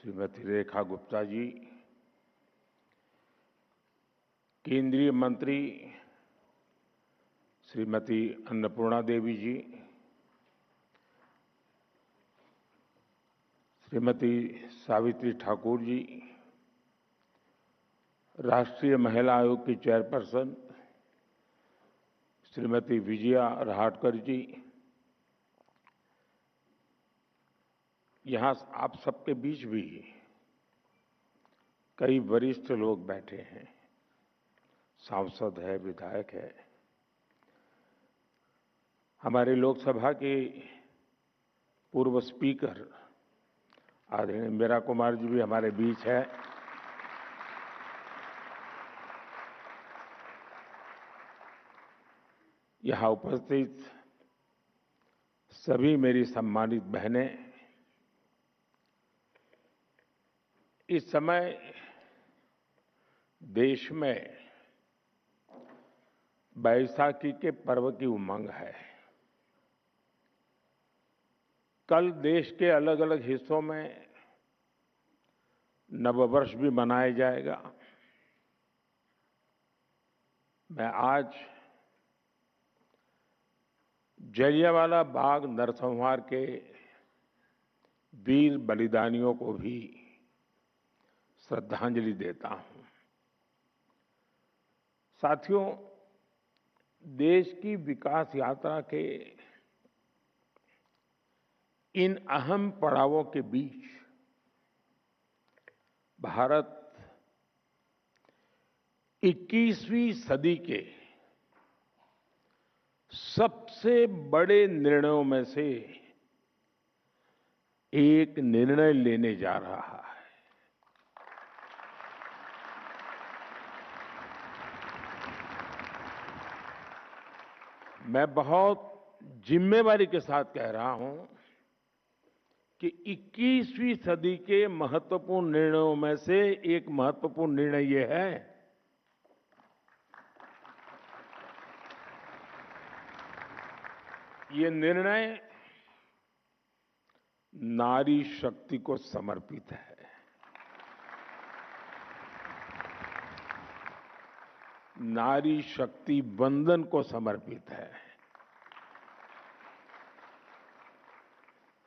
श्रीमती रेखा गुप्ता जी, केंद्रीय मंत्री श्रीमती अन्नपूर्णा देवी जी, श्रीमती सावित्री ठाकुर जी, राष्ट्रीय महिला आयोग की चेयरपर्सन श्रीमती विजया रहाटकर जी, यहाँ आप सबके बीच भी कई वरिष्ठ लोग बैठे हैं, सांसद है, विधायक है। हमारे लोकसभा के पूर्व स्पीकर आदरणीय मीरा कुमार जी भी हमारे बीच है। यहाँ उपस्थित सभी मेरी सम्मानित बहनें, इस समय देश में बैसाखी के पर्व की उमंग है। कल देश के अलग अलग हिस्सों में नववर्ष भी मनाया जाएगा। मैं आज जलियांवाला बाग नरसंहार के वीर बलिदानियों को भी श्रद्धांजलि देता हूं। साथियों, देश की विकास यात्रा के इन अहम पड़ावों के बीच भारत 21वीं सदी के सबसे बड़े निर्णयों में से एक निर्णय लेने जा रहा है। मैं बहुत जिम्मेवारी के साथ कह रहा हूं कि 21वीं सदी के महत्वपूर्ण निर्णयों में से एक महत्वपूर्ण निर्णय ये है ये निर्णय नारी शक्ति को समर्पित है। नारी शक्ति वंदन को समर्पित है।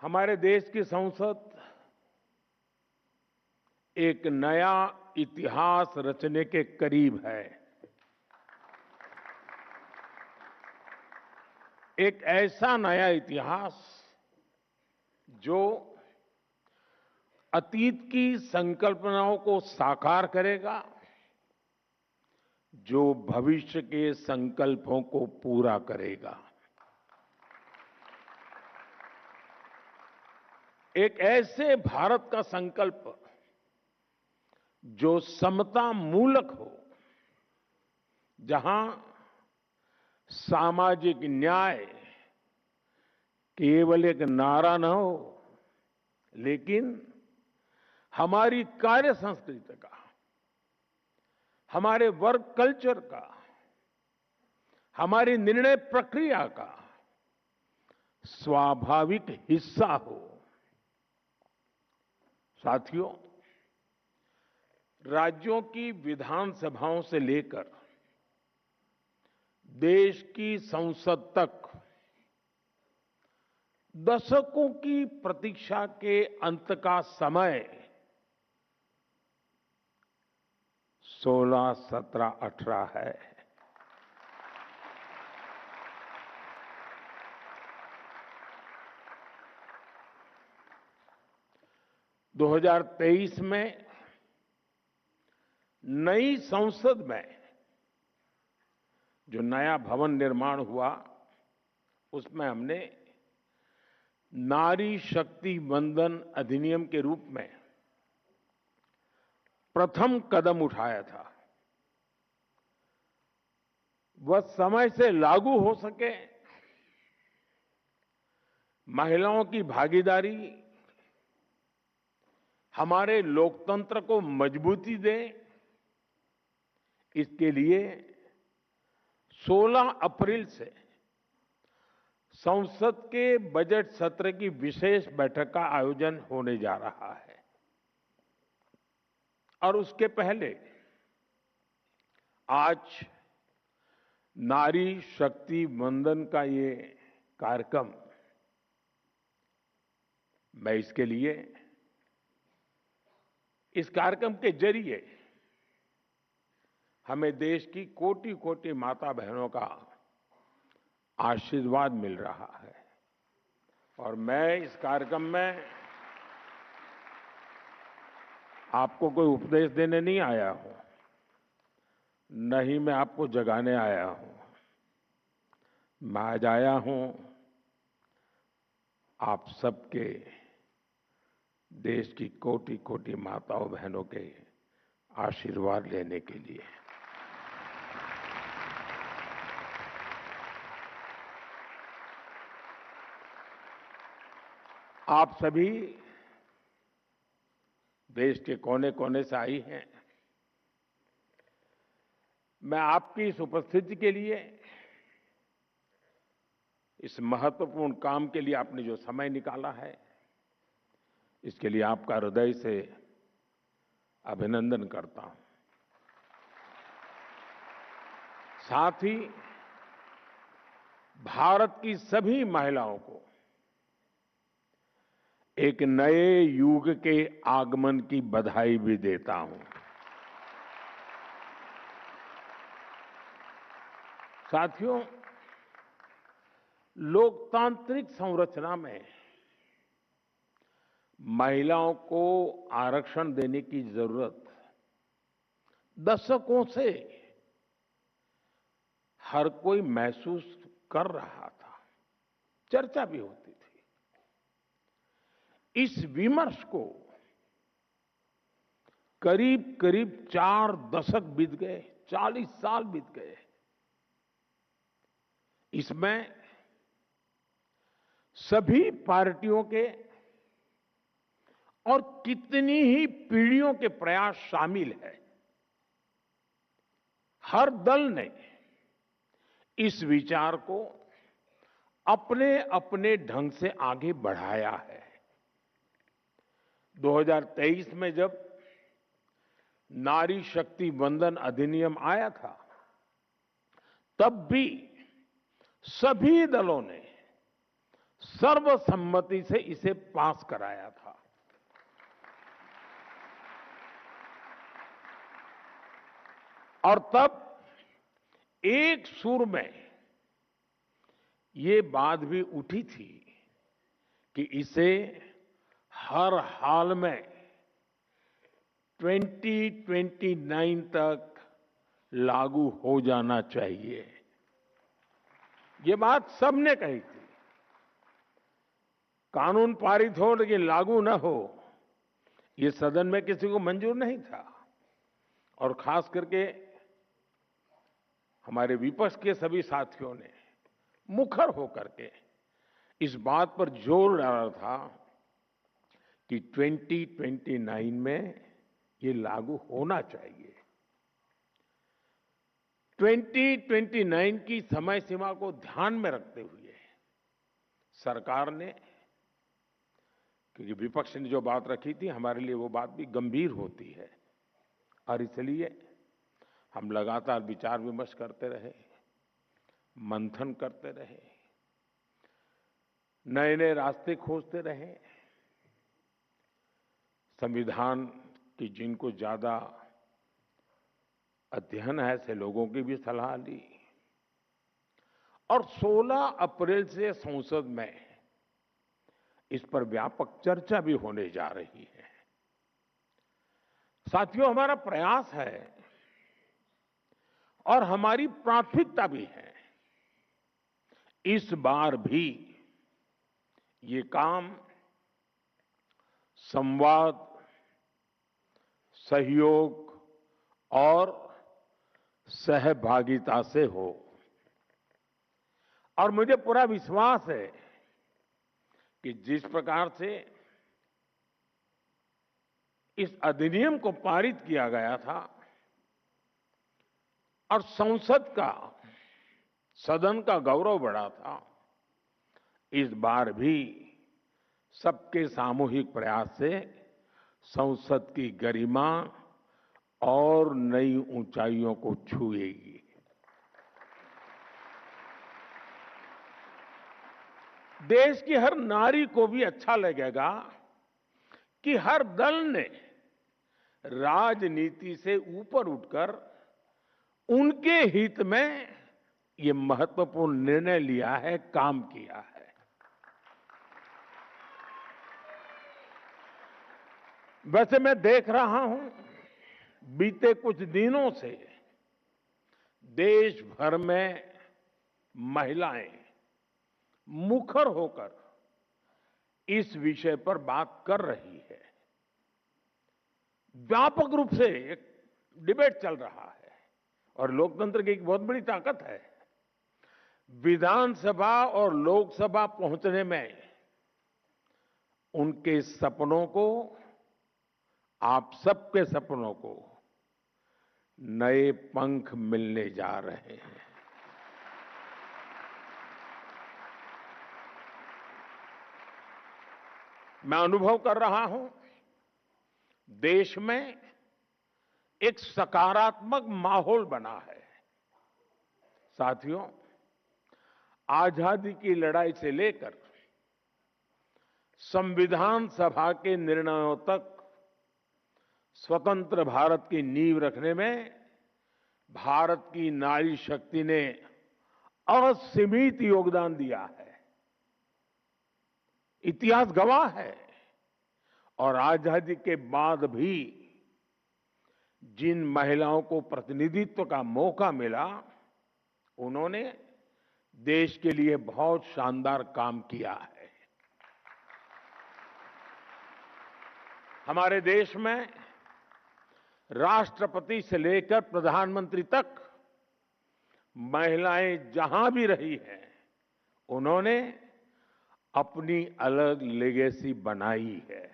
हमारे देश की संसद एक नया इतिहास रचने के करीब है। एक ऐसा नया इतिहास जो अतीत की संकल्पनाओं को साकार करेगा, जो भविष्य के संकल्पों को पूरा करेगा। एक ऐसे भारत का संकल्प जो समता मूलक हो, जहां सामाजिक न्याय केवल एक नारा न हो, लेकिन हमारी कार्य संस्कृति का, हमारे वर्क कल्चर का, हमारी निर्णय प्रक्रिया का स्वाभाविक हिस्सा हो। साथियों, राज्यों की विधानसभाओं से लेकर देश की संसद तक दशकों की प्रतीक्षा के अंत का समय 16, 17, 18 है। दो 2023 में नई संसद में जो नया भवन निर्माण हुआ, उसमें हमने नारी शक्ति वंदन अधिनियम के रूप में प्रथम कदम उठाया था। वह समय से लागू हो सके, महिलाओं की भागीदारी हमारे लोकतंत्र को मजबूती दे, इसके लिए 16 अप्रैल से संसद के बजट सत्र की विशेष बैठक का आयोजन होने जा रहा है। और उसके पहले आज नारी शक्ति वंदन का ये कार्यक्रम, मैं इसके लिए इस कार्यक्रम के जरिए हमें देश की कोटि कोटि माता बहनों का आशीर्वाद मिल रहा है। और मैं इस कार्यक्रम में आपको कोई उपदेश देने नहीं आया हूं, न ही मैं आपको जगाने आया हूं। मैं आज आया हूं आप सबके, देश की कोटि कोटि माताओं बहनों के आशीर्वाद लेने के लिए। आप सभी देश के कोने कोने से आई हैं। मैं आपकी इस उपस्थिति के लिए, इस महत्वपूर्ण काम के लिए आपने जो समय निकाला है, इसके लिए आपका हृदय से अभिनंदन करता हूं। साथ ही भारत की सभी महिलाओं को एक नए युग के आगमन की बधाई भी देता हूं। साथियों, लोकतांत्रिक संरचना में महिलाओं को आरक्षण देने की जरूरत दशकों से हर कोई महसूस कर रहा था, चर्चा भी होती थी। इस विमर्श को करीब करीब 4 दशक बीत गए, 40 साल बीत गए। इसमें सभी पार्टियों के और कितनी ही पीढ़ियों के प्रयास शामिल है। हर दल ने इस विचार को अपने अपने ढंग से आगे बढ़ाया है। 2023 में जब नारी शक्ति वंदन अधिनियम आया था, तब भी सभी दलों ने सर्वसम्मति से इसे पास कराया था। और तब एक सुर में ये बात भी उठी थी कि इसे हर हाल में 2029 तक लागू हो जाना चाहिए। ये बात सबने कही थी। कानून पारित हो लेकिन लागू न हो, ये सदन में किसी को मंजूर नहीं था। और खास करके हमारे विपक्ष के सभी साथियों ने मुखर होकर के इस बात पर जोर डाला था कि 2029 में ये लागू होना चाहिए। 2029 की समय सीमा को ध्यान में रखते हुए सरकार ने, क्योंकि विपक्ष ने जो बात रखी थी हमारे लिए वो बात भी गंभीर होती है, और इसलिए हम लगातार विचार विमर्श करते रहे, मंथन करते रहे, नए नए रास्ते खोजते रहे। संविधान की जिनको ज्यादा अध्ययन है ऐसे लोगों की भी सलाह ली, और 16 अप्रैल से संसद में इस पर व्यापक चर्चा भी होने जा रही है। साथियों, हमारा प्रयास है और हमारी प्राथमिकता भी है, इस बार भी ये काम संवाद, सहयोग और सहभागिता से हो। और मुझे पूरा विश्वास है कि जिस प्रकार से इस अधिनियम को पारित किया गया था और संसद का, सदन का गौरव बढ़ा था, इस बार भी सबके सामूहिक प्रयास से संसद की गरिमा और नई ऊंचाइयों को छुएगी। देश की हर नारी को भी अच्छा लगेगा कि हर दल ने राजनीति से ऊपर उठकर उनके हित में ये महत्वपूर्ण निर्णय लिया है, काम किया है। वैसे मैं देख रहा हूं, बीते कुछ दिनों से देश भर में महिलाएं मुखर होकर इस विषय पर बात कर रही है। व्यापक रूप से एक डिबेट चल रहा है और लोकतंत्र की एक बहुत बड़ी ताकत है। विधानसभा और लोकसभा पहुंचने में उनके सपनों को, आप सबके सपनों को नए पंख मिलने जा रहे हैं। मैं अनुभव कर रहा हूं, देश में एक सकारात्मक माहौल बना है। साथियों, आजादी की लड़ाई से लेकर संविधान सभा के निर्णयों तक स्वतंत्र भारत की नींव रखने में भारत की नारी शक्ति ने असीमित योगदान दिया है। इतिहास गवाह है। और आजादी के बाद भी जिन महिलाओं को प्रतिनिधित्व का मौका मिला, उन्होंने देश के लिए बहुत शानदार काम किया है। हमारे देश में राष्ट्रपति से लेकर प्रधानमंत्री तक महिलाएं जहां भी रही हैं, उन्होंने अपनी अलग लेगेसी बनाई है।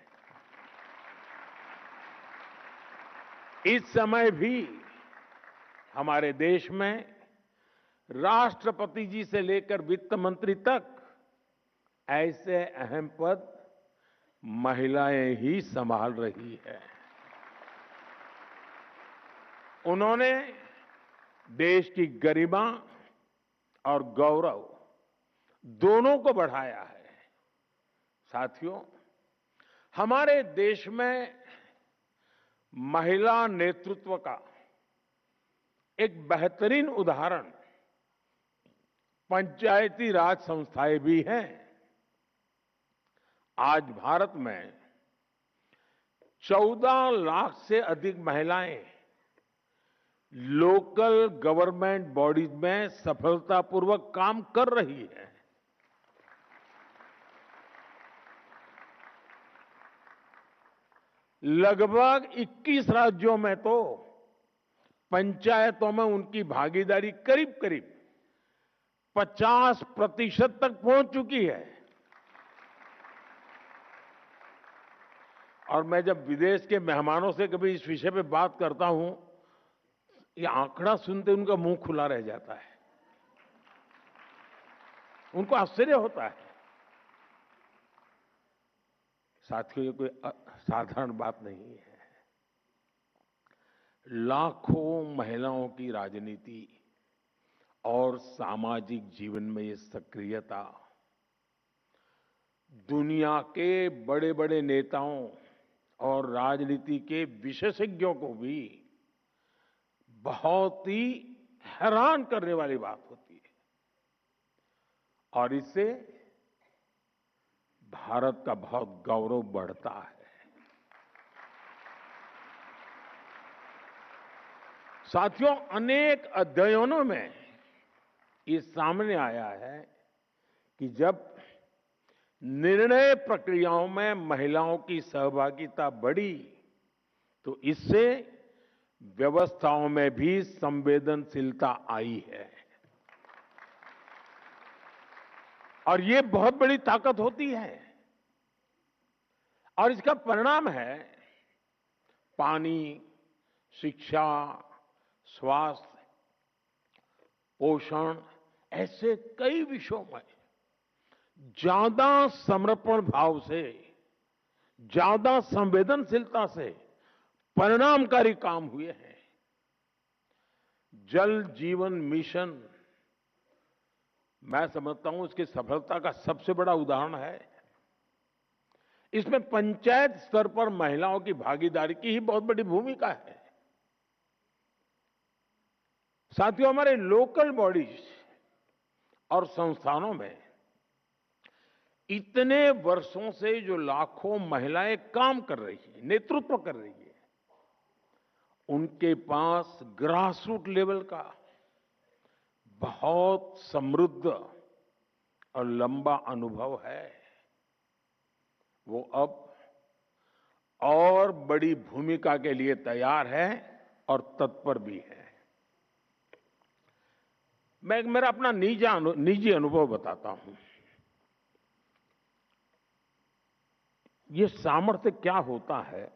इस समय भी हमारे देश में राष्ट्रपति जी से लेकर वित्त मंत्री तक ऐसे अहम पद महिलाएं ही संभाल रही है। उन्होंने देश की गरिमा और गौरव दोनों को बढ़ाया है। साथियों, हमारे देश में महिला नेतृत्व का एक बेहतरीन उदाहरण पंचायती राज संस्थाएं भी हैं। आज भारत में 14 लाख से अधिक महिलाएं लोकल गवर्नमेंट बॉडीज में सफलतापूर्वक काम कर रही है। लगभग 21 राज्यों में तो पंचायतों में उनकी भागीदारी करीब करीब 50% तक पहुंच चुकी है। और मैं जब विदेश के मेहमानों से कभी इस विषय पे बात करता हूं, ये आंकड़ा सुनते उनका मुंह खुला रह जाता है। उनको आश्चर्य होता है। साथियों, ये कोई साधारण बात नहीं है। लाखों महिलाओं की राजनीति और सामाजिक जीवन में ये सक्रियता दुनिया के बड़े बड़े नेताओं और राजनीति के विशेषज्ञों को भी बहुत ही हैरान करने वाली बात होती है। और इससे भारत का बहुत गौरव बढ़ता है। साथियों, अनेक अध्ययनों में ये सामने आया है कि जब निर्णय प्रक्रियाओं में महिलाओं की सहभागिता बढ़ी, तो इससे व्यवस्थाओं में भी संवेदनशीलता आई है। और ये बहुत बड़ी ताकत होती है। और इसका परिणाम है पानी, शिक्षा, स्वास्थ्य, पोषण, ऐसे कई विषयों में ज्यादा समर्पण भाव से, ज्यादा संवेदनशीलता से परिणामकारी काम हुए हैं। जल जीवन मिशन, मैं समझता हूं इसकी सफलता का सबसे बड़ा उदाहरण है। इसमें पंचायत स्तर पर महिलाओं की भागीदारी की ही बहुत बड़ी भूमिका है। साथियों, हमारे लोकल बॉडीज और संस्थानों में इतने वर्षों से जो लाखों महिलाएं काम कर रही हैं, नेतृत्व कर रही है, उनके पास ग्रासरूट लेवल का बहुत समृद्ध और लंबा अनुभव है। वो अब और बड़ी भूमिका के लिए तैयार है और तत्पर भी है। मैं मेरा अपना निजी अनुभव बताता हूं। ये सामर्थ्य क्या होता है।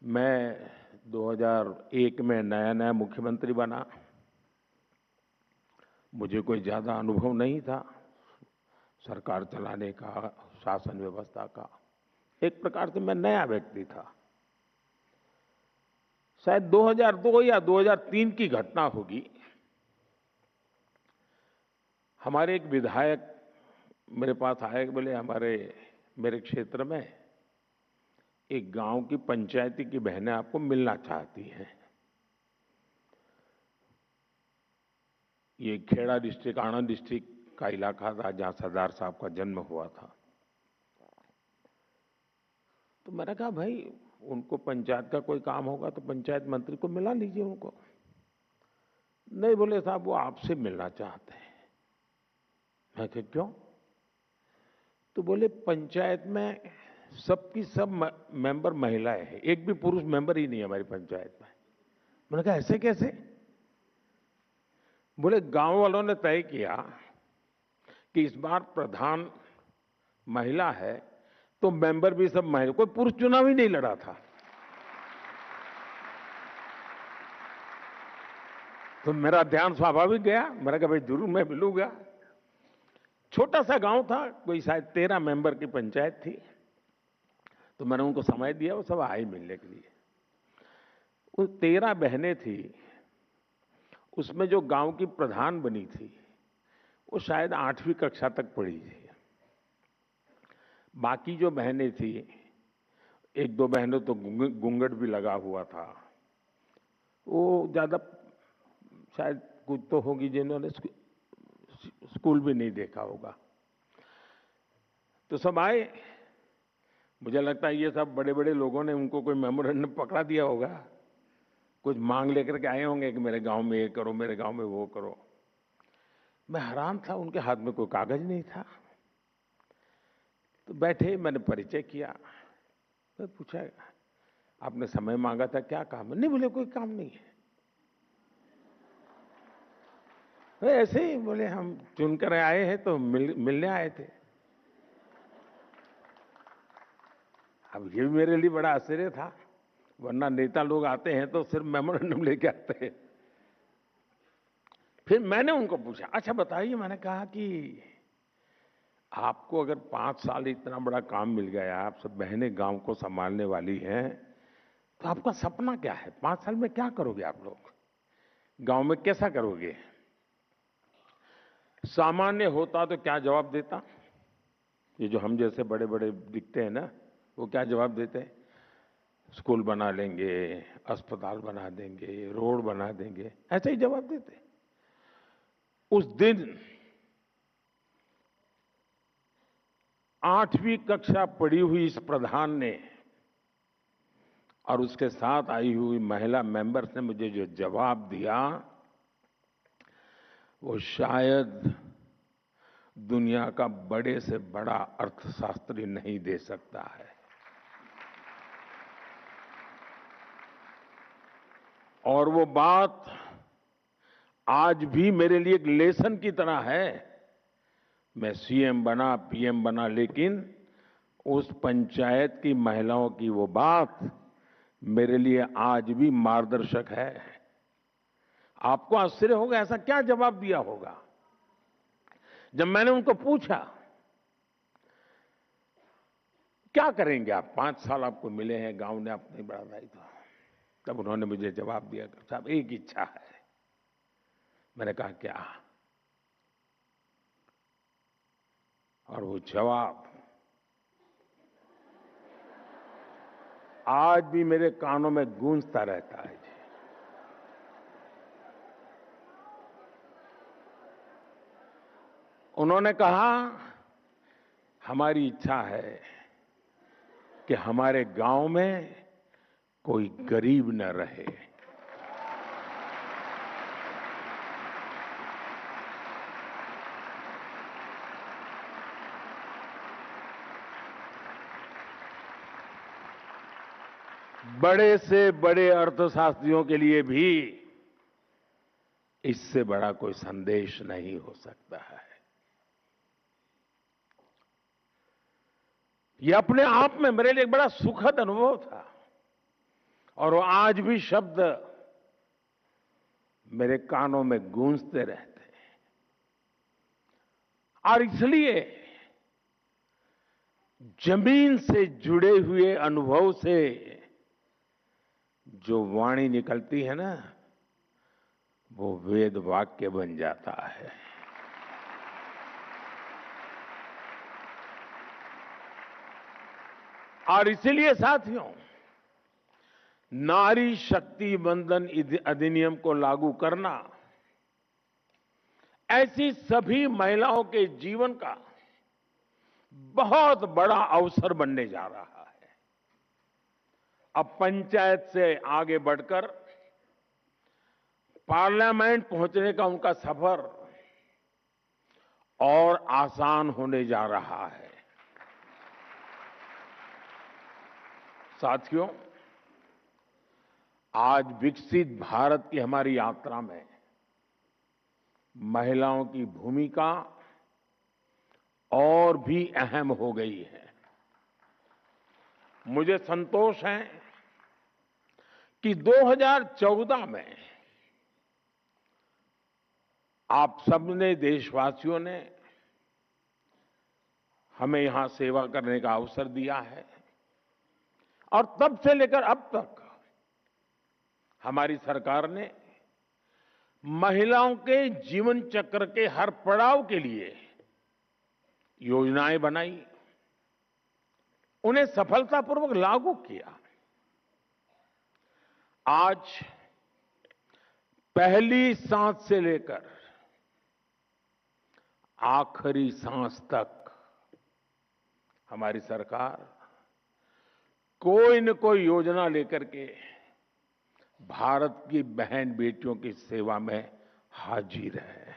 मैं 2001 में नया नया मुख्यमंत्री बना। मुझे कोई ज्यादा अनुभव नहीं था सरकार चलाने का, शासन व्यवस्था का। एक प्रकार से मैं नया व्यक्ति था। शायद 2002 या 2003 की घटना होगी। हमारे एक विधायक मेरे पास आए, बोले मेरे क्षेत्र में एक गांव की पंचायती की बहनें आपको मिलना चाहती हैं। ये खेड़ा डिस्ट्रिक्ट, आनंद डिस्ट्रिक्ट का इलाका था जहां सरदार साहब का जन्म हुआ था। तो मैंने कहा भाई उनको पंचायत का कोई काम होगा तो पंचायत मंत्री को मिला लीजिए उनको। नहीं, बोले साहब वो आपसे मिलना चाहते हैं। मैं कहा क्यों? तो बोले पंचायत में सबकी सब मेंबर महिलाएं हैं, एक भी पुरुष मेंबर ही नहीं है हमारी पंचायत में। मैंने कहा ऐसे कैसे? बोले गांव वालों ने तय किया कि इस बार प्रधान महिला है तो मेंबर भी सब महिला, कोई पुरुष चुनाव ही नहीं लड़ा था। तो मेरा ध्यान स्वाभाविक गया। मैंने कहा भाई जरूर मैं मिलूंगा। छोटा सा गांव था, कोई शायद 13 मेंबर की पंचायत थी। तो मैंने उनको समय दिया, वो सब आए मिलने के लिए। वो 13 बहनें थी, उसमें जो गांव की प्रधान बनी थी वो शायद 8वीं कक्षा तक पढ़ी थी। बाकी जो बहनें थी, एक दो बहनों तो घूंघट भी लगा हुआ था। वो ज्यादा शायद कुछ तो होगी जिन्होंने स्कूल भी नहीं देखा होगा। तो सब आए। मुझे लगता है ये सब बड़े बड़े लोगों ने उनको कोई मेमोरेंडम पकड़ा दिया होगा, कुछ मांग लेकर के आए होंगे कि मेरे गांव में ये करो, मेरे गांव में वो करो। मैं हैरान था, उनके हाथ में कोई कागज नहीं था। तो बैठे, मैंने परिचय किया। मैं पूछा आपने समय मांगा था, क्या काम है? नहीं, बोले कोई काम नहीं है। ऐसे ही बोले हम चुनकर आए हैं तो मिलने आए थे। अब ये भी मेरे लिए बड़ा आश्चर्य था, वरना नेता लोग आते हैं तो सिर्फ मेमोरेंडम लेके आते हैं। फिर मैंने उनको पूछा, अच्छा बताइए, मैंने कहा कि आपको अगर 5 साल इतना बड़ा काम मिल गया, आप सब बहनें गांव को संभालने वाली हैं, तो आपका सपना क्या है? 5 साल में क्या करोगे आप लोग? गांव में कैसा करोगे? सामान्य होता तो क्या जवाब देता? ये जो हम जैसे बड़े बड़े दिखते हैं ना, वो क्या जवाब देते हैं? स्कूल बना लेंगे, अस्पताल बना देंगे, रोड बना देंगे, ऐसे ही जवाब देते। उस दिन 8वीं कक्षा पढ़ी हुई इस प्रधान ने और उसके साथ आई हुई महिला मेंबर्स ने मुझे जो जवाब दिया, वो शायद दुनिया का बड़े से बड़ा अर्थशास्त्री नहीं दे सकता है। और वो बात आज भी मेरे लिए एक लेसन की तरह है। मैं सीएम बना, पीएम बना, लेकिन उस पंचायत की महिलाओं की वो बात मेरे लिए आज भी मार्गदर्शक है। आपको आश्चर्य होगा ऐसा क्या जवाब दिया होगा। जब मैंने उनको पूछा क्या करेंगे आप? 5 साल आपको मिले हैं, गांव ने आपको नहीं बढ़ाया था। तब उन्होंने मुझे जवाब दिया, साहब एक इच्छा है। मैंने कहा क्या? और वो जवाब आज भी मेरे कानों में गूंजता रहता है। उन्होंने कहा, हमारी इच्छा है कि हमारे गांव में कोई गरीब न रहे। बड़े से बड़े अर्थशास्त्रियों के लिए भी इससे बड़ा कोई संदेश नहीं हो सकता है। यह अपने आप में मेरे लिए एक बड़ा सुखद अनुभव था और वो आज भी शब्द मेरे कानों में गूंजते रहते हैं। और इसलिए जमीन से जुड़े हुए अनुभव से जो वाणी निकलती है ना, वो वेद वाक्य बन जाता है। और इसीलिए साथियों, नारी शक्ति वंदन अधिनियम को लागू करना ऐसी सभी महिलाओं के जीवन का बहुत बड़ा अवसर बनने जा रहा है। अब पंचायत से आगे बढ़कर पार्लियामेंट पहुंचने का उनका सफर और आसान होने जा रहा है। साथियों, आज विकसित भारत की हमारी यात्रा में महिलाओं की भूमिका और भी अहम हो गई है। मुझे संतोष है कि 2014 में आप सबने, देशवासियों ने हमें यहां सेवा करने का अवसर दिया है और तब से लेकर अब तक हमारी सरकार ने महिलाओं के जीवन चक्र के हर पड़ाव के लिए योजनाएं बनाई, उन्हें सफलतापूर्वक लागू किया। आज पहली सांस से लेकर आखिरी सांस तक हमारी सरकार कोई न कोई योजना लेकर के भारत की बहन बेटियों की सेवा में हाजिर है।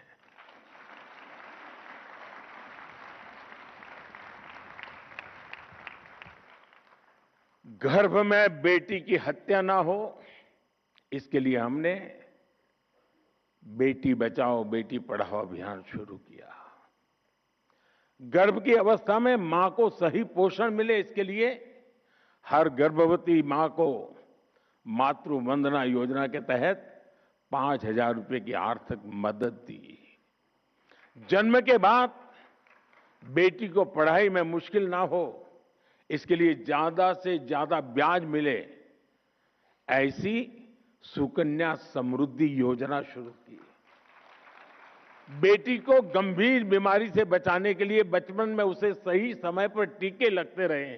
गर्भ में बेटी की हत्या ना हो, इसके लिए हमने बेटी बचाओ बेटी पढ़ाओ अभियान शुरू किया। गर्भ की अवस्था में मां को सही पोषण मिले, इसके लिए हर गर्भवती मां को मातृ वंदना योजना के तहत 5,000 रुपए की आर्थिक मदद दी। जन्म के बाद बेटी को पढ़ाई में मुश्किल ना हो, इसके लिए ज्यादा से ज्यादा ब्याज मिले, ऐसी सुकन्या समृद्धि योजना शुरू की। बेटी को गंभीर बीमारी से बचाने के लिए बचपन में उसे सही समय पर टीके लगते रहे,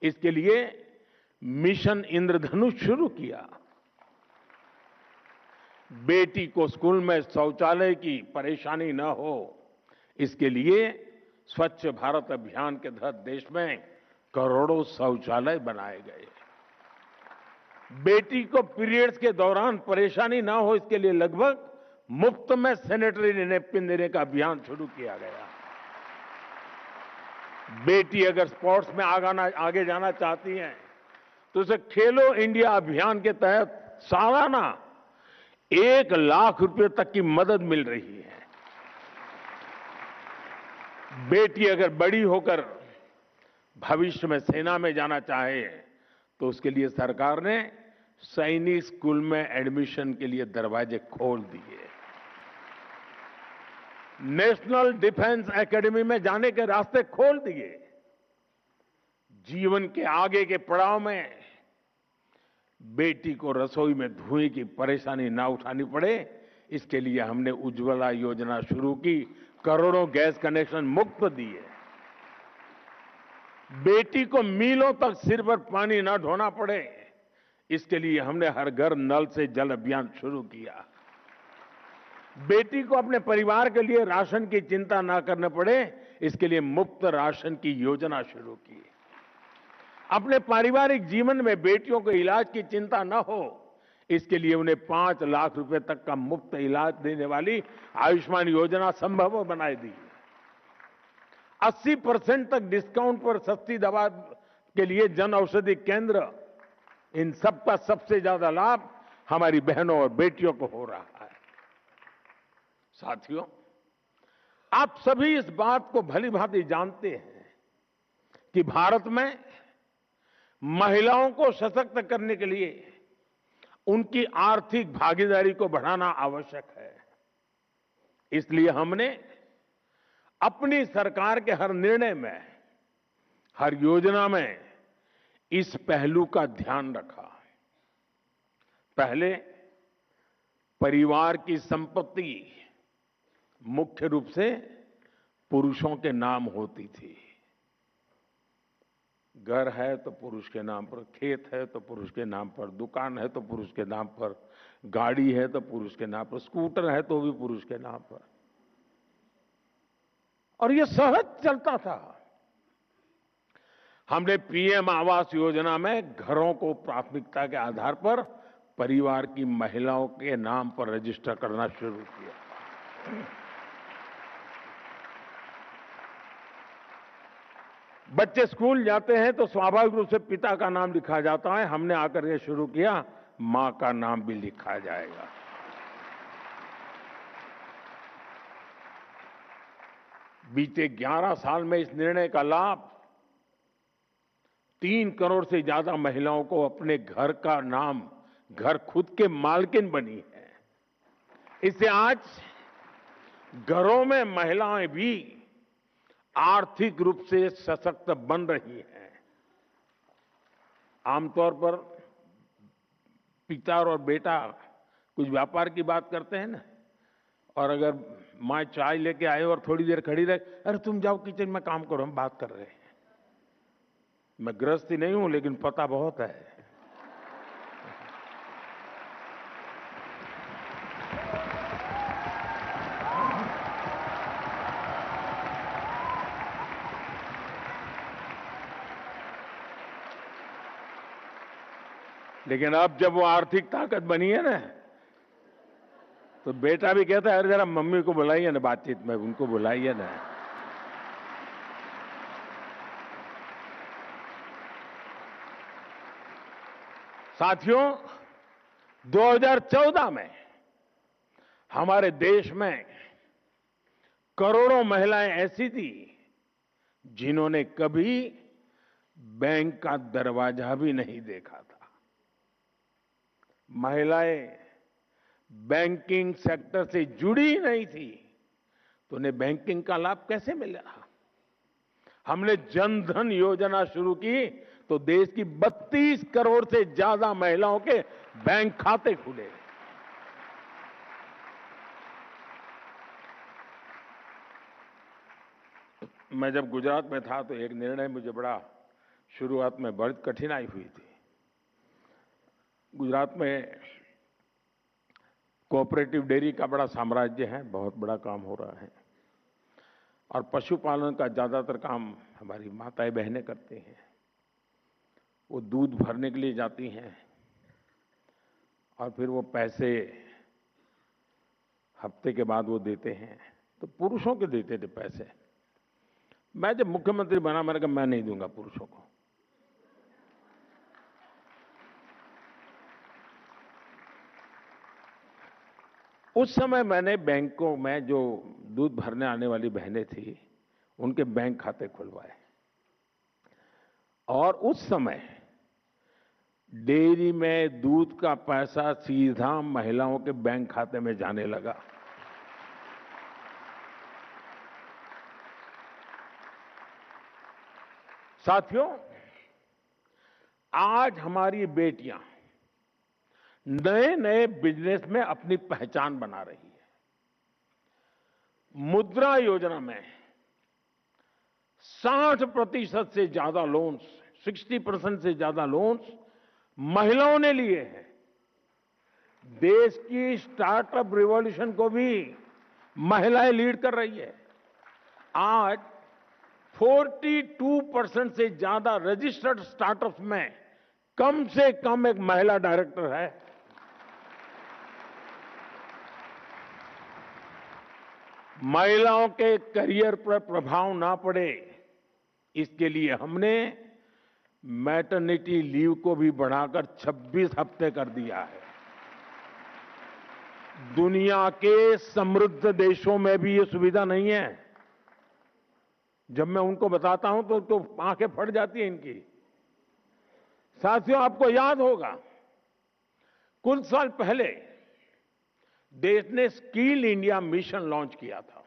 इसके लिए मिशन इंद्रधनुष शुरू किया। बेटी को स्कूल में शौचालय की परेशानी न हो, इसके लिए स्वच्छ भारत अभियान के तहत देश में करोड़ों शौचालय बनाए गए। बेटी को पीरियड्स के दौरान परेशानी ना हो, इसके लिए लगभग मुफ्त में सैनिटरी नैपकिन देने का अभियान शुरू किया गया। बेटी अगर स्पोर्ट्स में आगे जाना चाहती हैं तो उसे खेलो इंडिया अभियान के तहत सालाना 1 लाख रुपए तक की मदद मिल रही है। बेटी अगर बड़ी होकर भविष्य में सेना में जाना चाहे तो उसके लिए सरकार ने सैनिक स्कूल में एडमिशन के लिए दरवाजे खोल दिए। नेशनल डिफेंस एकेडमी में जाने के रास्ते खोल दिए। जीवन के आगे के पड़ाव में बेटी को रसोई में धुएं की परेशानी ना उठानी पड़े, इसके लिए हमने उज्ज्वला योजना शुरू की, करोड़ों गैस कनेक्शन मुफ्त दिए। बेटी को मीलों तक सिर पर पानी ना ढोना पड़े, इसके लिए हमने हर घर नल से जल अभियान शुरू किया। बेटी को अपने परिवार के लिए राशन की चिंता ना करने पड़े, इसके लिए मुफ्त राशन की योजना शुरू की। अपने पारिवारिक जीवन में बेटियों को इलाज की चिंता न हो, इसके लिए उन्हें 5 लाख रुपए तक का मुफ्त इलाज देने वाली आयुष्मान योजना संभव बनाई दी। 80% तक डिस्काउंट पर सस्ती दवा के लिए जन औषधि केंद्र, इन सब का सबसे ज्यादा लाभ हमारी बहनों और बेटियों को हो रहा है। साथियों, आप सभी इस बात को भली भांति जानते हैं कि भारत में महिलाओं को सशक्त करने के लिए उनकी आर्थिक भागीदारी को बढ़ाना आवश्यक है। इसलिए हमने अपनी सरकार के हर निर्णय में, हर योजना में इस पहलू का ध्यान रखा। पहले परिवार की संपत्ति मुख्य रूप से पुरुषों के नाम होती थी। घर है तो पुरुष के नाम पर, खेत है तो पुरुष के नाम पर, दुकान है तो पुरुष के नाम पर, गाड़ी है तो पुरुष के नाम पर, स्कूटर है तो भी पुरुष के नाम पर, और यह सहज चलता था। हमने पीएम आवास योजना में घरों को प्राथमिकता के आधार पर परिवार की महिलाओं के नाम पर रजिस्टर करना शुरू किया। बच्चे स्कूल जाते हैं तो स्वाभाविक रूप से पिता का नाम लिखा जाता है। हमने आकर ये शुरू किया, मां का नाम भी लिखा जाएगा। बीते 11 साल में इस निर्णय का लाभ 3 करोड़ से ज्यादा महिलाओं को अपने घर का नाम, घर खुद के मालकिन बनी है। इससे आज घरों में महिलाएं भी आर्थिक रूप से सशक्त बन रही हैं। आमतौर पर पिता और बेटा कुछ व्यापार की बात करते हैं ना, और अगर माँ चाय लेके आए और थोड़ी देर खड़ी रहे, अरे तुम जाओ किचन में काम करो, हम बात कर रहे हैं। मैं गृहस्थी नहीं हूं, लेकिन पता बहुत है। लेकिन अब जब वो आर्थिक ताकत बनी है ना, तो बेटा भी कहता है, अरे जरा मम्मी को बुलाइए ना बातचीत में, उनको बुलाइए ना। साथियों, 2014 में हमारे देश में करोड़ों महिलाएं ऐसी थी जिन्होंने कभी बैंक का दरवाजा भी नहीं देखा था। महिलाएं बैंकिंग सेक्टर से जुड़ी ही नहीं थी, तो उन्हें बैंकिंग का लाभ कैसे मिला? हमने जन धन योजना शुरू की तो देश की 32 करोड़ से ज्यादा महिलाओं के बैंक खाते खुले। मैं जब गुजरात में था तो एक निर्णय मुझे बड़ा शुरुआत में बड़ी कठिनाई हुई थी। गुजरात में कोऑपरेटिव डेयरी का बड़ा साम्राज्य है, बहुत बड़ा काम हो रहा है, और पशुपालन का ज्यादातर काम हमारी माताएं बहनें करती हैं। वो दूध भरने के लिए जाती हैं और फिर वो पैसे हफ्ते के बाद वो देते हैं, तो पुरुषों के देते थे पैसे। मैं जब मुख्यमंत्री बना, मैंने कहा मैं नहीं दूंगा पुरुषों को। उस समय मैंने बैंकों में जो दूध भरने आने वाली बहनें थी, उनके बैंक खाते खुलवाए, और उस समय डेयरी में दूध का पैसा सीधा महिलाओं के बैंक खाते में जाने लगा। साथियों, आज हमारी बेटियां नए नए बिजनेस में अपनी पहचान बना रही है। मुद्रा योजना में 60% से ज्यादा लोन्स, 60% से ज्यादा लोन्स महिलाओं ने लिए हैं। देश की स्टार्टअप रिवॉल्यूशन को भी महिलाएं लीड कर रही है। आज 42% से ज्यादा रजिस्टर्ड स्टार्टअप्स में कम से कम एक महिला डायरेक्टर है। महिलाओं के करियर पर प्रभाव ना पड़े, इसके लिए हमने मैटरनिटी लीव को भी बढ़ाकर 26 हफ्ते कर दिया है। दुनिया के समृद्ध देशों में भी ये सुविधा नहीं है। जब मैं उनको बताता हूं तो आंखें फट जाती हैं इनकी। साथियों, आपको याद होगा कुछ साल पहले देश ने स्किल इंडिया मिशन लॉन्च किया था।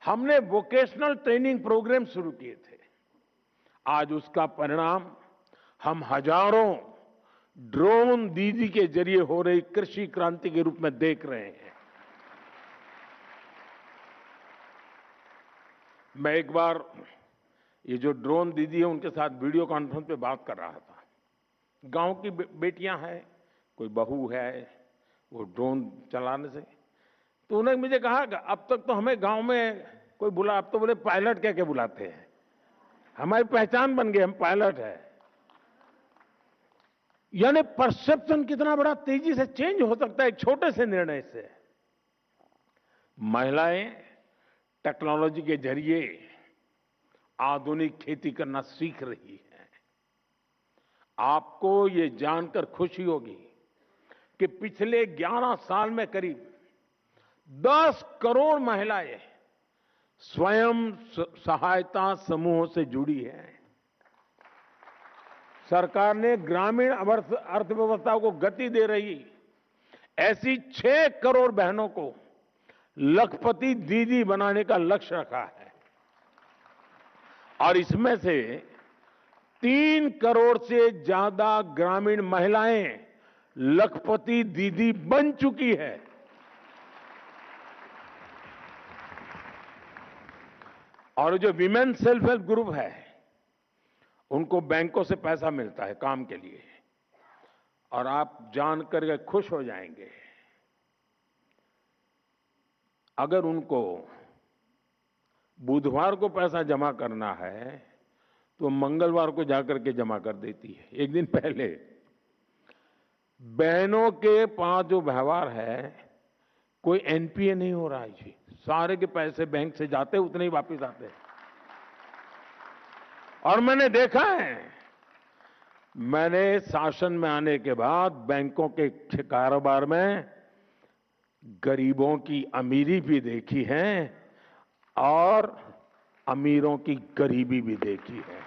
हमने वोकेशनल ट्रेनिंग प्रोग्राम शुरू किए थे। आज उसका परिणाम हम हजारों ड्रोन दीदी के जरिए हो रही कृषि क्रांति के रूप में देख रहे हैं। मैं एक बार ये जो ड्रोन दीदी है उनके साथ वीडियो कॉन्फ्रेंस पे बात कर रहा था। गांव की बेटियां हैं, कोई बहू है, वो ड्रोन चलाने से, तो उन्होंने मुझे कहा अब तक तो हमें गांव में कोई बुला, अब तो बोले पायलट कह के बुलाते हैं। हमारी पहचान बन गई, हम पायलट है। यानी परसेप्शन कितना बड़ा तेजी से चेंज हो सकता है एक छोटे से निर्णय से। महिलाएं टेक्नोलॉजी के जरिए आधुनिक खेती करना सीख रही है। आपको ये जानकर खुशी होगी कि पिछले 11 साल में करीब 10 करोड़ महिलाएं स्वयं सहायता समूहों से जुड़ी हैं। सरकार ने ग्रामीण अर्थव्यवस्था को गति दे रही ऐसी 6 करोड़ बहनों को लखपति दीदी बनाने का लक्ष्य रखा है और इसमें से 3 करोड़ से ज्यादा ग्रामीण महिलाएं लखपति दीदी बन चुकी है। और जो विमेन सेल्फ हेल्प ग्रुप है उनको बैंकों से पैसा मिलता है काम के लिए। और आप जानकर के खुश हो जाएंगे, अगर उनको बुधवार को पैसा जमा करना है तो मंगलवार को जाकर के जमा कर देती है, एक दिन पहले। बहनों के पास जो व्यवहार है, कोई एनपीए नहीं हो रहा है जी। सारे के पैसे बैंक से जाते उतने ही वापस आते हैं। और मैंने देखा है, मैंने शासन में आने के बाद बैंकों के कारोबार में गरीबों की अमीरी भी देखी है और अमीरों की गरीबी भी देखी है।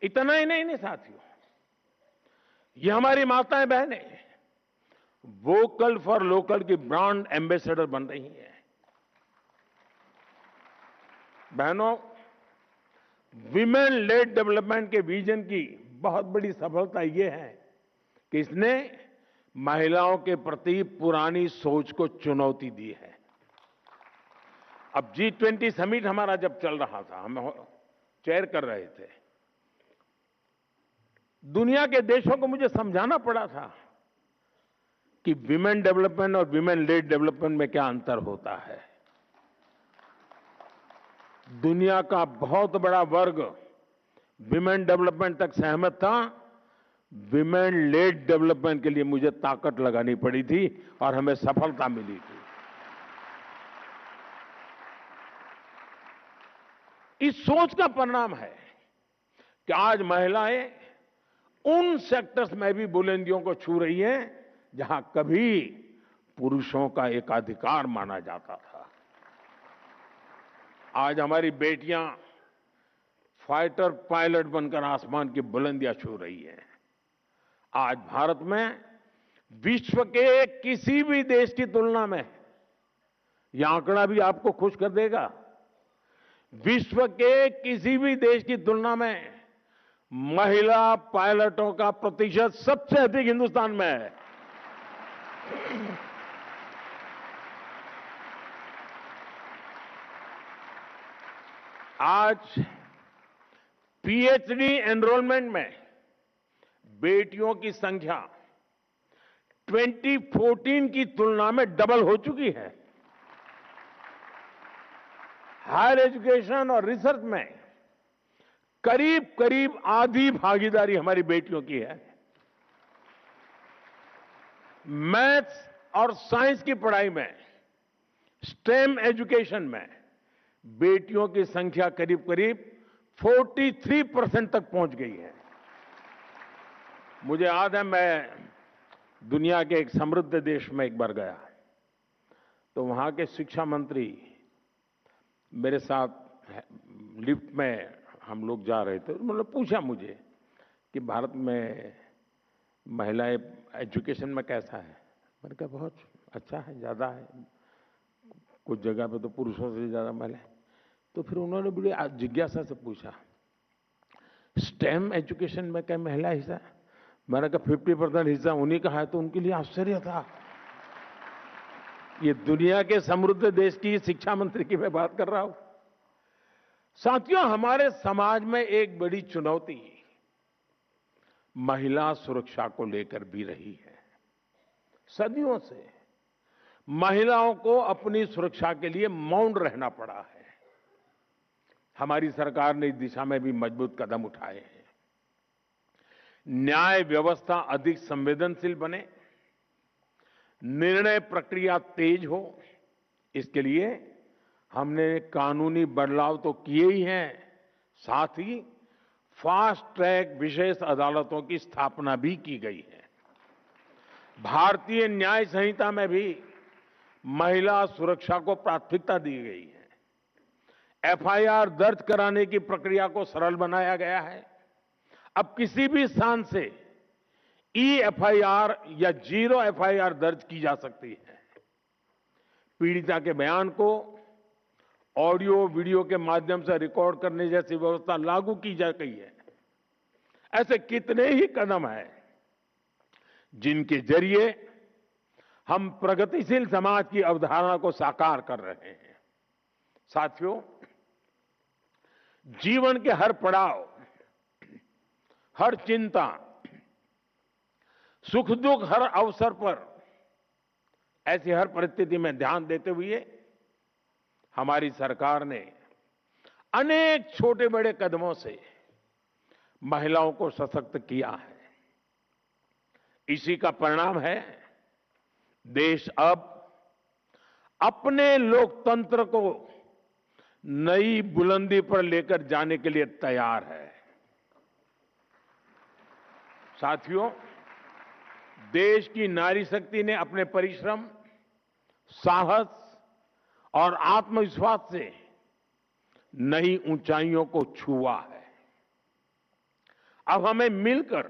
इतना ही नहीं साथियों, ये हमारी माताएं बहनें वोकल फॉर लोकल की ब्रांड एम्बेसडर बन रही हैं। बहनों, विमेन लेड डेवलपमेंट के विजन की बहुत बड़ी सफलता यह है कि इसने महिलाओं के प्रति पुरानी सोच को चुनौती दी है। अब G20 समिट हमारा जब चल रहा था, हम चेयर कर रहे थे, दुनिया के देशों को मुझे समझाना पड़ा था कि विमेन डेवलपमेंट और विमेन लेड डेवलपमेंट में क्या अंतर होता है। दुनिया का बहुत बड़ा वर्ग विमेन डेवलपमेंट तक सहमत था, विमेन लेड डेवलपमेंट के लिए मुझे ताकत लगानी पड़ी थी और हमें सफलता मिली थी। इस सोच का परिणाम है कि आज महिलाएं उन सेक्टर्स में भी बुलंदियों को छू रही हैं जहां कभी पुरुषों का एकाधिकार माना जाता था। आज हमारी बेटियां फाइटर पायलट बनकर आसमान की बुलंदियां छू रही हैं। आज भारत में विश्व के किसी भी देश की तुलना में, यह आंकड़ा भी आपको खुश कर देगा, विश्व के किसी भी देश की तुलना में महिला पायलटों का प्रतिशत सबसे अधिक हिंदुस्तान में है। आज पीएचडी एनरोलमेंट में बेटियों की संख्या 2014 की तुलना में डबल हो चुकी है। हायर एजुकेशन और रिसर्च में करीब करीब आधी भागीदारी हमारी बेटियों की है। मैथ्स और साइंस की पढ़ाई में, स्टेम एजुकेशन में बेटियों की संख्या करीब करीब 43% तक पहुंच गई है। मुझे याद है, मैं दुनिया के एक समृद्ध देश में एक बार गया, तो वहां के शिक्षा मंत्री मेरे साथ लिफ्ट में हम लोग जा रहे थे। उन्होंने पूछा मुझे कि भारत में महिलाएं एजुकेशन में कैसा है। मैंने कहा बहुत अच्छा है, ज्यादा है, कुछ जगह पे तो पुरुषों से ज्यादा महिलाएं। तो फिर उन्होंने बड़ी जिज्ञासा से पूछा, स्टेम एजुकेशन में क्या महिला हिस्सा है? मैंने कहा 50% हिस्सा उन्हीं का है। तो उनके लिए आश्चर्य था। ये दुनिया के समृद्ध देश की शिक्षा मंत्री की मैं बात कर रहा हूं। साथियों, हमारे समाज में एक बड़ी चुनौती महिला सुरक्षा को लेकर भी रही है। सदियों से महिलाओं को अपनी सुरक्षा के लिए मौन रहना पड़ा है। हमारी सरकार ने इस दिशा में भी मजबूत कदम उठाए हैं। न्याय व्यवस्था अधिक संवेदनशील बने, निर्णय प्रक्रिया तेज हो, इसके लिए हमने कानूनी बदलाव तो किए ही हैं, साथ ही फास्ट ट्रैक विशेष अदालतों की स्थापना भी की गई है। भारतीय न्याय संहिता में भी महिला सुरक्षा को प्राथमिकता दी गई है। एफआईआर दर्ज कराने की प्रक्रिया को सरल बनाया गया है। अब किसी भी स्थान से ई-एफआईआर या जीरो एफआईआर दर्ज की जा सकती है। पीड़िता के बयान को ऑडियो वीडियो के माध्यम से रिकॉर्ड करने जैसी व्यवस्था लागू की जा गई है। ऐसे कितने ही कदम हैं जिनके जरिए हम प्रगतिशील समाज की अवधारणा को साकार कर रहे हैं। साथियों, जीवन के हर पड़ाव, हर चिंता, सुख दुख, हर अवसर पर, ऐसी हर परिस्थिति में ध्यान देते हुए हमारी सरकार ने अनेक छोटे बड़े कदमों से महिलाओं को सशक्त किया है। इसी का परिणाम है देश अब अपने लोकतंत्र को नई बुलंदी पर लेकर जाने के लिए तैयार है। साथियों, देश की नारी शक्ति ने अपने परिश्रम, साहस और आत्मविश्वास से नई ऊंचाइयों को छुआ है। अब हमें मिलकर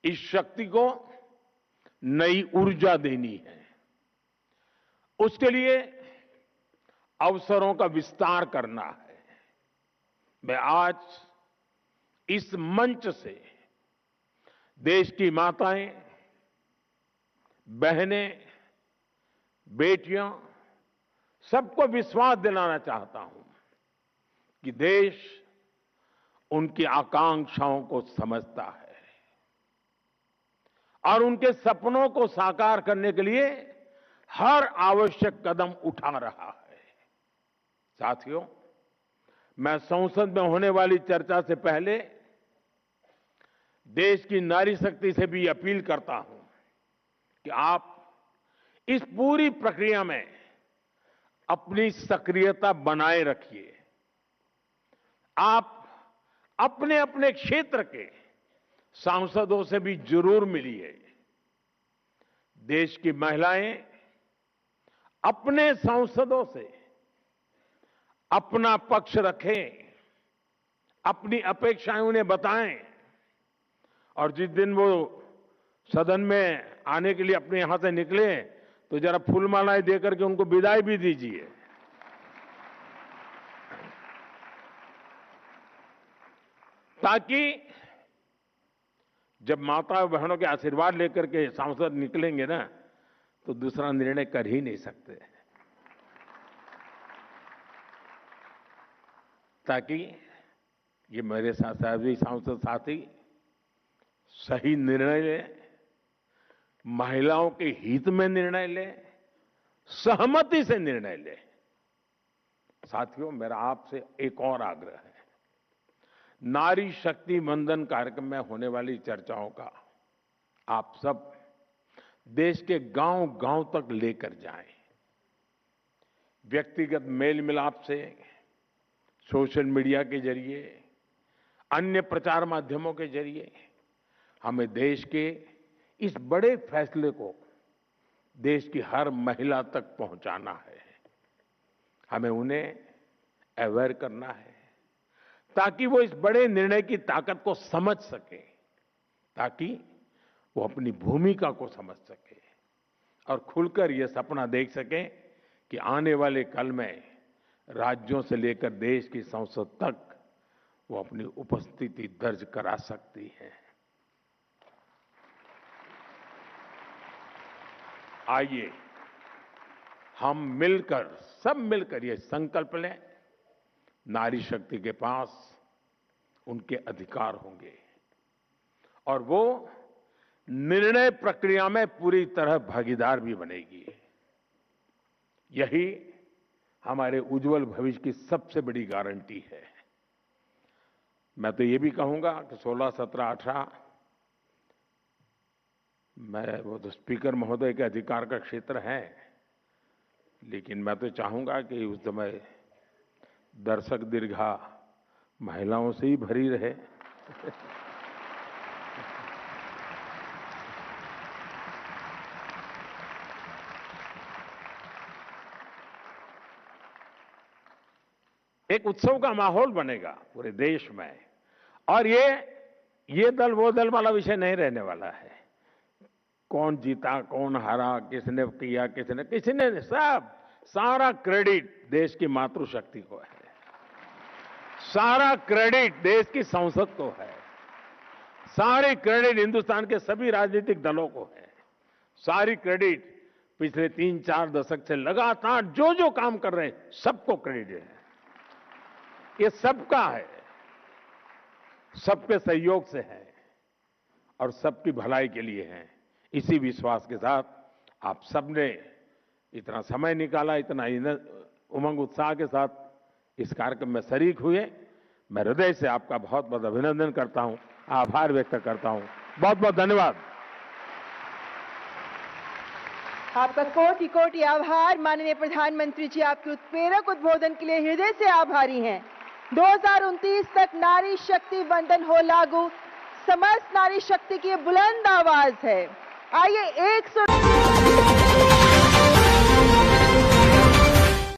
इस शक्ति को नई ऊर्जा देनी है। उसके लिए अवसरों का विस्तार करना है। मैं आज इस मंच से देश की माताएं, बहनें, बेटियां, सबको विश्वास दिलाना चाहता हूं कि देश उनकी आकांक्षाओं को समझता है और उनके सपनों को साकार करने के लिए हर आवश्यक कदम उठा रहा है। साथियों, मैं संसद में होने वाली चर्चा से पहले देश की नारी शक्ति से भी अपील करता हूं कि आप इस पूरी प्रक्रिया में अपनी सक्रियता बनाए रखिए। आप अपने अपने क्षेत्र के सांसदों से भी जरूर मिलिए। देश की महिलाएं अपने सांसदों से अपना पक्ष रखें, अपनी अपेक्षाएं उन्हें बताएं और जिस दिन वो सदन में आने के लिए अपने यहां से निकले तो जरा फूलमालाएं देकर के उनको विदाई भी दीजिए। ताकि जब माता बहनों के आशीर्वाद लेकर के सांसद निकलेंगे ना, तो दूसरा निर्णय कर ही नहीं सकते। ताकि ये मेरे साथ सभी सांसद साथी सही निर्णय ले, महिलाओं के हित में निर्णय ले, सहमति से निर्णय ले। साथियों, मेरा आपसे एक और आग्रह है। नारी शक्ति वंदन कार्यक्रम में होने वाली चर्चाओं का आप सब देश के गांव-गांव तक लेकर जाएं। व्यक्तिगत मेल मिलाप से, सोशल मीडिया के जरिए, अन्य प्रचार माध्यमों के जरिए हमें देश के इस बड़े फैसले को देश की हर महिला तक पहुंचाना है। हमें उन्हें अवेयर करना है ताकि वो इस बड़े निर्णय की ताकत को समझ सके, ताकि वो अपनी भूमिका को समझ सके और खुलकर ये सपना देख सके कि आने वाले कल में राज्यों से लेकर देश की संसद तक वो अपनी उपस्थिति दर्ज करा सकती है। आइए हम मिलकर, सब मिलकर ये संकल्प लें, नारी शक्ति के पास उनके अधिकार होंगे और वो निर्णय प्रक्रिया में पूरी तरह भागीदार भी बनेगी। यही हमारे उज्जवल भविष्य की सबसे बड़ी गारंटी है। मैं तो ये भी कहूंगा कि 16, 17, 18 मैं वो तो स्पीकर महोदय के अधिकार का क्षेत्र है, लेकिन मैं तो चाहूंगा कि उस समय दर्शक दीर्घा महिलाओं से ही भरी रहे। एक उत्सव का माहौल बनेगा पूरे देश में और ये दल वो दल वाला विषय नहीं रहने वाला है। कौन जीता, कौन हारा, किसने किया, किसने सब सारा क्रेडिट देश की मातृशक्ति को है। सारा क्रेडिट देश की संसद को है। सारे क्रेडिट हिंदुस्तान के सभी राजनीतिक दलों को है। सारी क्रेडिट पिछले 3-4 दशक से लगातार जो जो काम कर रहे हैं सबको क्रेडिट है। ये सबका है, सबके सहयोग से है और सबकी भलाई के लिए है। इसी विश्वास के साथ आप सबने इतना समय निकाला, इतना उमंग उत्साह के साथ इस कार्यक्रम में शरीक हुए। मैं हृदय से आपका बहुत बहुत अभिनंदन करता हूं, आभार व्यक्त करता हूं। बहुत बहुत धन्यवाद। आपका कोटि कोटि आभार। माननीय प्रधानमंत्री जी आपके उत्प्रेरक उद्बोधन के लिए हृदय से आभारी हैं। 2029 तक नारी शक्ति वंदन हो लागू, समस्त नारी शक्ति की बुलंद आवाज है। आइए 100